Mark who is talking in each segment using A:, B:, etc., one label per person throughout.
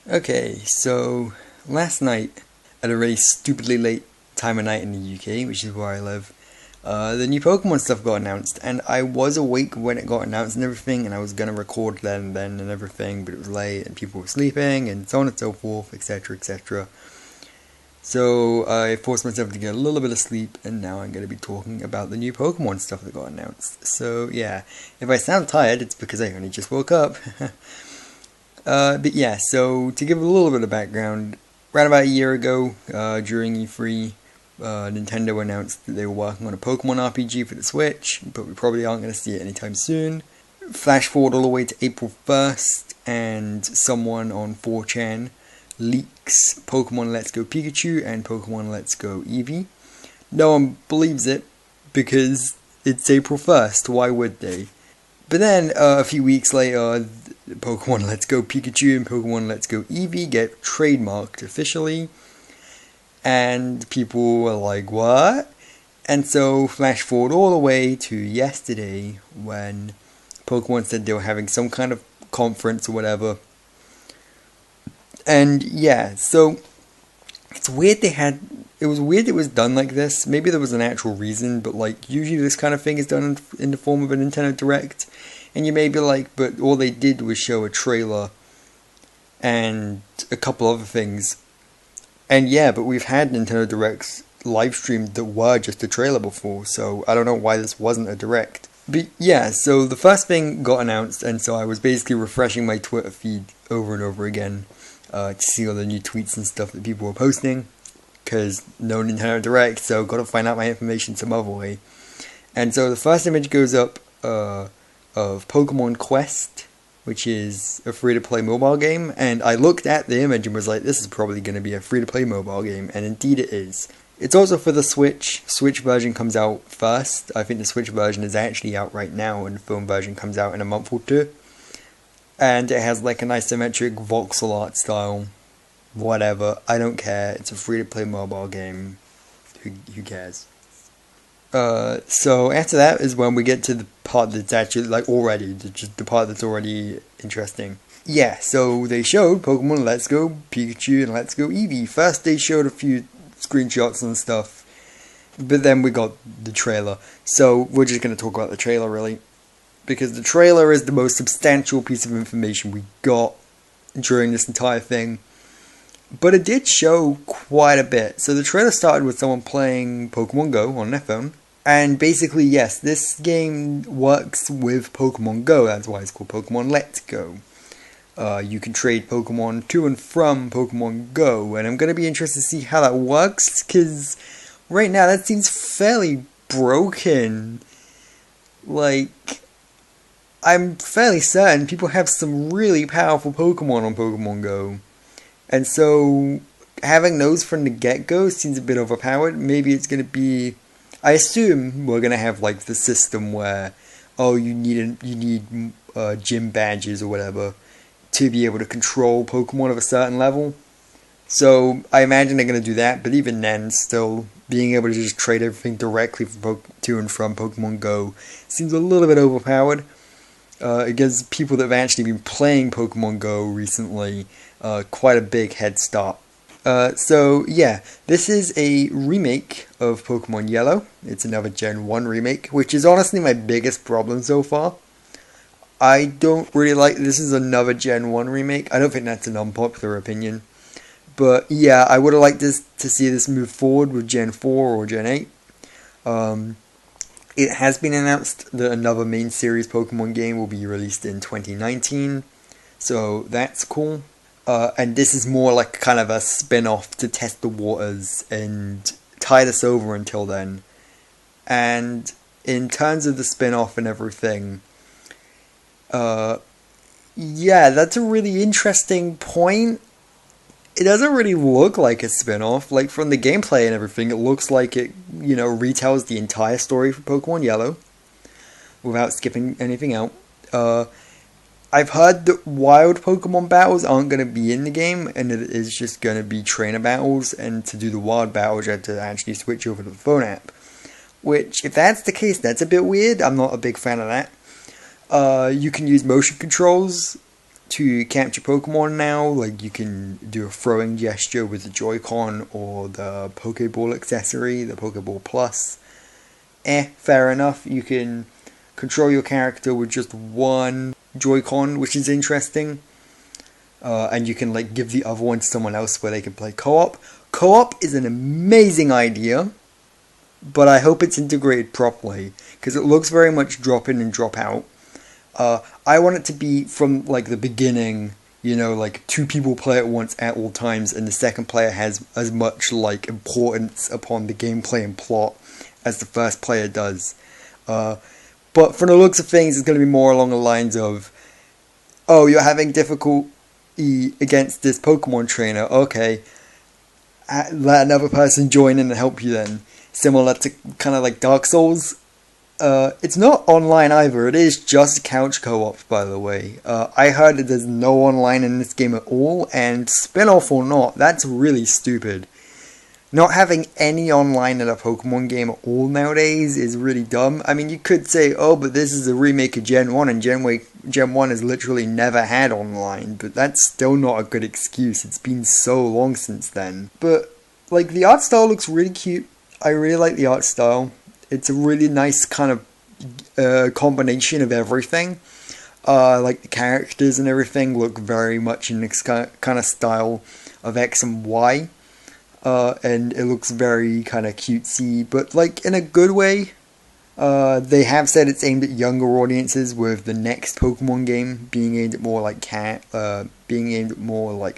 A: Okay, so last night, at a really stupidly late time of night in the UK, which is where I live, the new Pokemon stuff got announced, and I was awake when it got announced and everything, and I was gonna record then and everything, but it was late and people were sleeping, and so on and so forth, etc., etc. So I forced myself to get a little bit of sleep, and now I'm gonna be talking about the new Pokemon stuff that got announced. So yeah, if I sound tired, it's because I only just woke up. But yeah, so to give a little bit of background, around about a year ago, during E3, Nintendo announced that they were working on a Pokemon RPG for the Switch, but we probably aren't going to see it anytime soon. Flash forward all the way to April 1st, and someone on 4chan leaks Pokemon Let's Go Pikachu and Pokemon Let's Go Eevee. No one believes it, because it's April 1st, why would they? But then, a few weeks later, Pokemon Let's Go Pikachu and Pokemon Let's Go Eevee get trademarked officially, and people were like, what? And so, flash forward all the way to yesterday, when Pokemon said they were having some kind of conference or whatever. And yeah, so, it's weird it was weird it was done like this. Maybe there was an actual reason, but like, usually this kind of thing is done in the form of a Nintendo Direct. And you may be like, but all they did was show a trailer and a couple other things. And yeah, but we've had Nintendo Directs live streamed that were just a trailer before, so I don't know why this wasn't a Direct. But yeah, so the first thing got announced, and so I was basically refreshing my Twitter feed over and over again to see all the new tweets and stuff that people were posting, because no Nintendo Direct, so gotta find out my information some other way. And so the first image goes up, of Pokemon Quest, which is a free-to-play mobile game, and I looked at the image and was like, this is probably going to be a free-to-play mobile game, and indeed it is. It's also for the Switch. Switch version comes out first. I think the Switch version is actually out right now, and the phone version comes out in a month or two. And it has like an isometric voxel art style. Whatever, I don't care. It's a free-to-play mobile game. Who cares? So after that is when we get to the part that's actually, like, already, just the part that's already interesting. Yeah, so they showed Pokemon Let's Go Pikachu and Let's Go Eevee. First they showed a few screenshots and stuff, but then we got the trailer. So we're just going to talk about the trailer, really, because the trailer is the most substantial piece of information we got during this entire thing. But it did show quite a bit. So the trailer started with someone playing Pokemon Go on their phone. And basically, yes, this game works with Pokemon Go. That's why it's called Pokemon Let's Go. You can trade Pokemon to and from Pokemon Go. And I'm going to be interested to see how that works, because right now that seems fairly broken. Like, I'm fairly certain people have some really powerful Pokemon on Pokemon Go. And so, having those from the get-go seems a bit overpowered. Maybe it's going to be... I assume we're going to have, like, the system where, oh, you need gym badges or whatever to be able to control Pokemon of a certain level. So, I imagine they're going to do that, but even then, still, being able to just trade everything directly to and from Pokemon Go seems a little bit overpowered. It gives people that have actually been playing Pokemon Go recently quite a big head start. So yeah, this is a remake of Pokemon Yellow. It's another Gen 1 remake, which is honestly my biggest problem so far. I don't really like this is another Gen 1 remake. I don't think that's an unpopular opinion. But yeah, I would have liked to see this move forward with Gen 4 or Gen 8. It has been announced that another main series Pokemon game will be released in 2019, so that's cool. And this is more like kind of a spin-off to test the waters and tide us over until then. And in terms of the spin-off and everything, yeah, that's a really interesting point. It doesn't really look like a spin-off. Like, from the gameplay and everything, it looks like it, retells the entire story for Pokemon Yellow without skipping anything out. I've heard that wild Pokemon battles aren't going to be in the game, and it is just going to be trainer battles, and to do the wild battles you have to actually switch over to the phone app. Which, if that's the case, that's a bit weird. I'm not a big fan of that. You can use motion controls to capture Pokemon now. Like, you can do a throwing gesture with the Joy-Con or the Pokeball accessory, the Pokeball Plus. Fair enough. You can control your character with just one Joy-Con, which is interesting. And you can like give the other one to someone else where they can play co-op. Co-op is an amazing idea, but I hope it's integrated properly, because it looks very much drop in and drop out. I want it to be from like the beginning, you know, like 2 people play at once at all times, and the second player has as much like importance upon the gameplay and plot as the first player does. But from the looks of things, it's going to be more along the lines of, oh, you're having difficulty against this Pokemon trainer, okay, let another person join in and help you then. Similar to kind of like Dark Souls. It's not online either, it is just couch co-op, by the way. I heard that there's no online in this game at all, and spin-off or not, that's really stupid. Not having any online in a Pokemon game at all nowadays is really dumb. I mean, you could say, oh, but this is a remake of Gen 1, and Gen 1 has literally never had online, but that's still not a good excuse. It's been so long since then. But, like, the art style looks really cute. I really like the art style. It's a really nice kind of combination of everything. Like, the characters and everything look very much in this kind of style of X and Y. And it looks very kind of cutesy, but like in a good way. They have said it's aimed at younger audiences, with the next Pokemon game being aimed at more like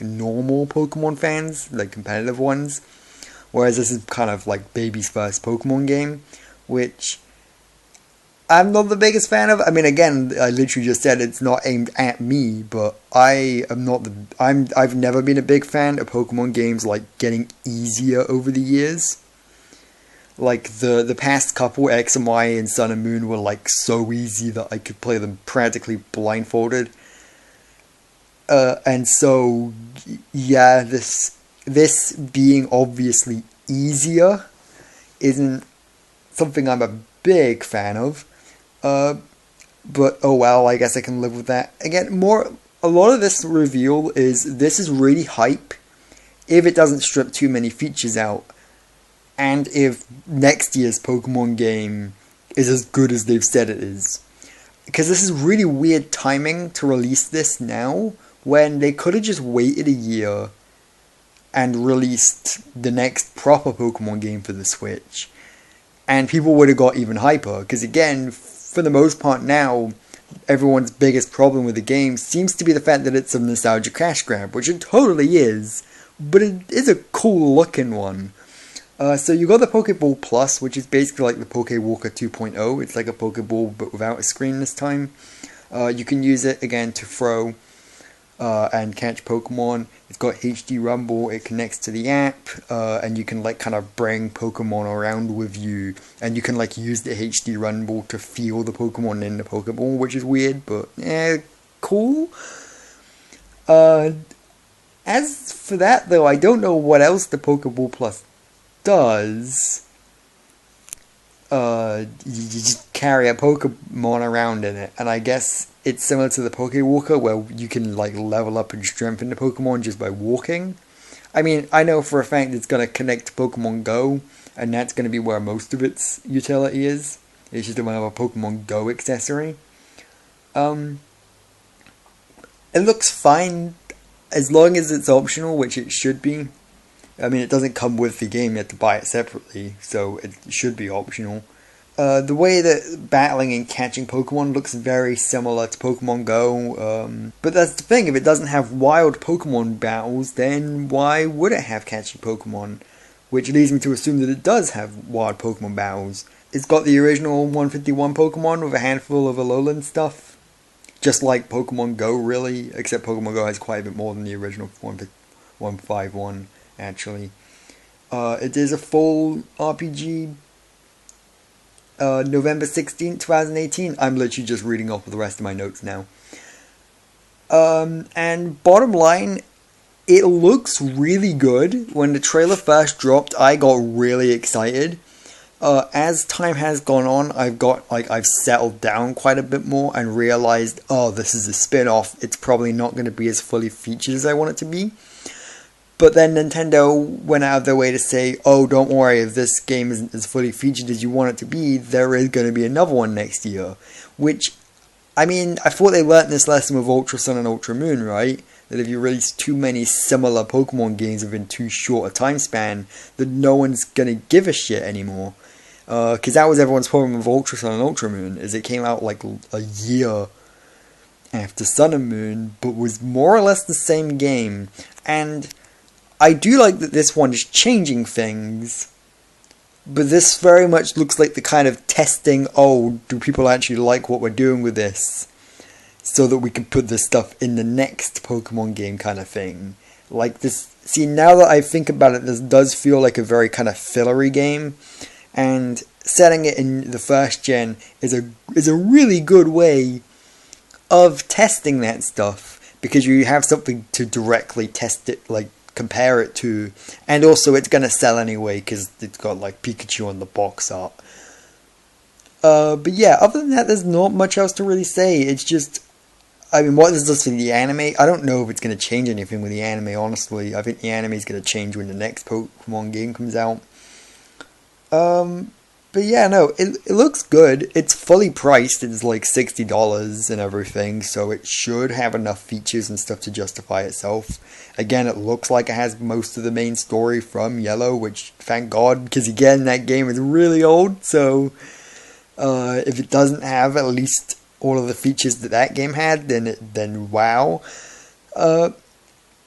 A: normal Pokemon fans, like competitive ones. Whereas this is kind of like baby's first Pokemon game, which I'm not the biggest fan of. I mean, again, I literally just said it's not aimed at me, but I've never been a big fan of Pokemon games like getting easier over the years. Like the past couple, X and Y and Sun and Moon, were like so easy that I could play them practically blindfolded. And so yeah, this being obviously easier isn't something I'm a big fan of. But oh well, I guess I can live with that. Again, a lot of this reveal this is really hype if it doesn't strip too many features out, and if next year's Pokemon game is as good as they've said it is. Because this is really weird timing to release this now, when they could have just waited a year and released the next proper Pokemon game for the Switch, and people would have got even hyper. Because again, for the most part now, everyone's biggest problem with the game seems to be the fact that it's a nostalgia cash grab, which it totally is, but it is a cool looking one. So you got the Pokeball Plus, which is basically like the Pokewalker 2.0. It's like a Pokeball but without a screen this time. You can use it again to throw and catch Pokemon. It's got HD Rumble, it connects to the app, and you can like kind of bring Pokemon around with you, and you can like use the HD Rumble to feel the Pokemon in the Pokeball, which is weird, but cool. As for that though, I don't know what else the Pokeball Plus does. You just carry a Pokemon around in it, and I guess it's similar to the Pokewalker, where you can like level up and strengthen the Pokemon just by walking. I mean, I know for a fact it's going to connect to Pokemon Go, and that's going to be where most of its utility is. It's just another Pokemon Go accessory. It looks fine, as long as it's optional, which it should be. I mean, it doesn't come with the game, you have to buy it separately, so it should be optional. The way that battling and catching Pokemon looks very similar to Pokemon Go, but that's the thing, if it doesn't have wild Pokemon battles, then why would it have catching Pokemon? Which leads me to assume that it does have wild Pokemon battles. It's got the original 151 Pokemon with a handful of Alolan stuff, just like Pokemon Go really, except Pokemon Go has quite a bit more than the original 151, actually. It is a full RPG, November 16th, 2018. I'm literally just reading off of the rest of my notes now. And bottom line, it looks really good. When the trailer first dropped, I got really excited. As time has gone on, I've settled down quite a bit more and realized, oh, this is a spin-off. It's probably not going to be as fully featured as I want it to be. But then Nintendo went out of their way to say, oh, don't worry, if this game isn't as fully featured as you want it to be, there is going to be another one next year. Which, I mean, I thought they learnt this lesson with Ultra Sun and Ultra Moon, right? That if you release too many similar Pokemon games within too short a time span, that no one's going to give a shit anymore. Because that was everyone's problem with Ultra Sun and Ultra Moon, is it came out like a year after Sun and Moon, but was more or less the same game. And I do like that this one is changing things, but this very much looks like the kind of testing, oh, do people actually like what we're doing with this? So that we can put this stuff in the next Pokemon game kind of thing. Like this, see, now that I think about it, this does feel like a very kind of fillery game. And setting it in the first gen is a really good way of testing that stuff, because you have something to directly test it, like compare it to, and also it's gonna sell anyway because it's got like Pikachu on the box art. But yeah, other than that, there's not much else to really say. It's just, I mean, what this does for the anime, I don't know if it's gonna change anything with the anime. Honestly, I think the anime is gonna change when the next Pokemon game comes out. But yeah, no, it looks good. It's fully priced. It's like $60 and everything, so it should have enough features and stuff to justify itself. Again, it looks like it has most of the main story from Yellow, which, thank God, because again, that game is really old, so if it doesn't have at least all of the features that game had, then wow.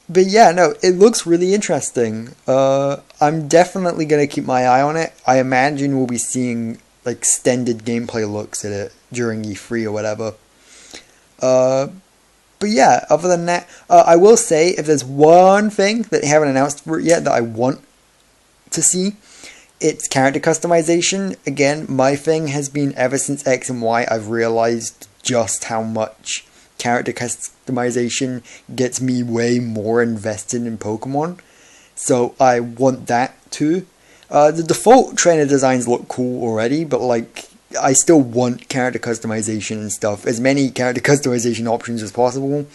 A: But yeah, no, it looks really interesting. I'm definitely going to keep my eye on it. I imagine we'll be seeing like extended gameplay looks at it during E3 or whatever. But yeah, other than that, I will say, if there's one thing that they haven't announced for it yet that I want to see, it's character customization. Again, my thing has been, ever since X and Y, I've realized just how much character customization gets me way more invested in Pokemon. So I want that too. The default trainer designs look cool already, but like, I still want character customization and stuff. As many character customization options as possible.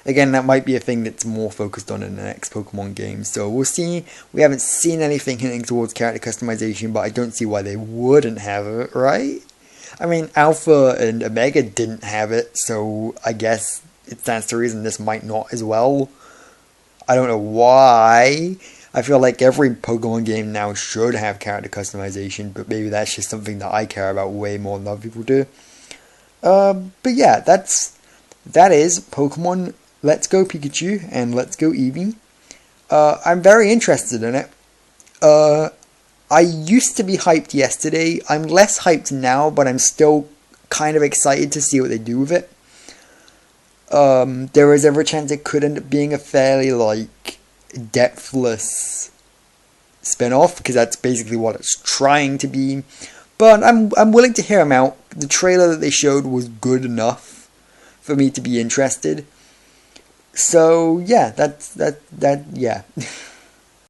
A: Again, that might be a thing that's more focused on in the next Pokemon game. So we'll see. We haven't seen anything hinting towards character customization, but I don't see why they wouldn't have it, right? I mean, Alpha and Omega didn't have it, so I guess it stands to reason this might not as well. I don't know why. I feel like every Pokemon game now should have character customization, but maybe that's just something that I care about way more than other people do. But yeah, that is Pokemon Let's Go Pikachu and Let's Go Eevee. I'm very interested in it. I used to be hyped yesterday. I'm less hyped now, but I'm still kind of excited to see what they do with it. There is every chance it could end up being a fairly, like, depthless spin-off, because that's basically what it's trying to be. But I'm willing to hear them out. The trailer that they showed was good enough for me to be interested. So yeah, yeah.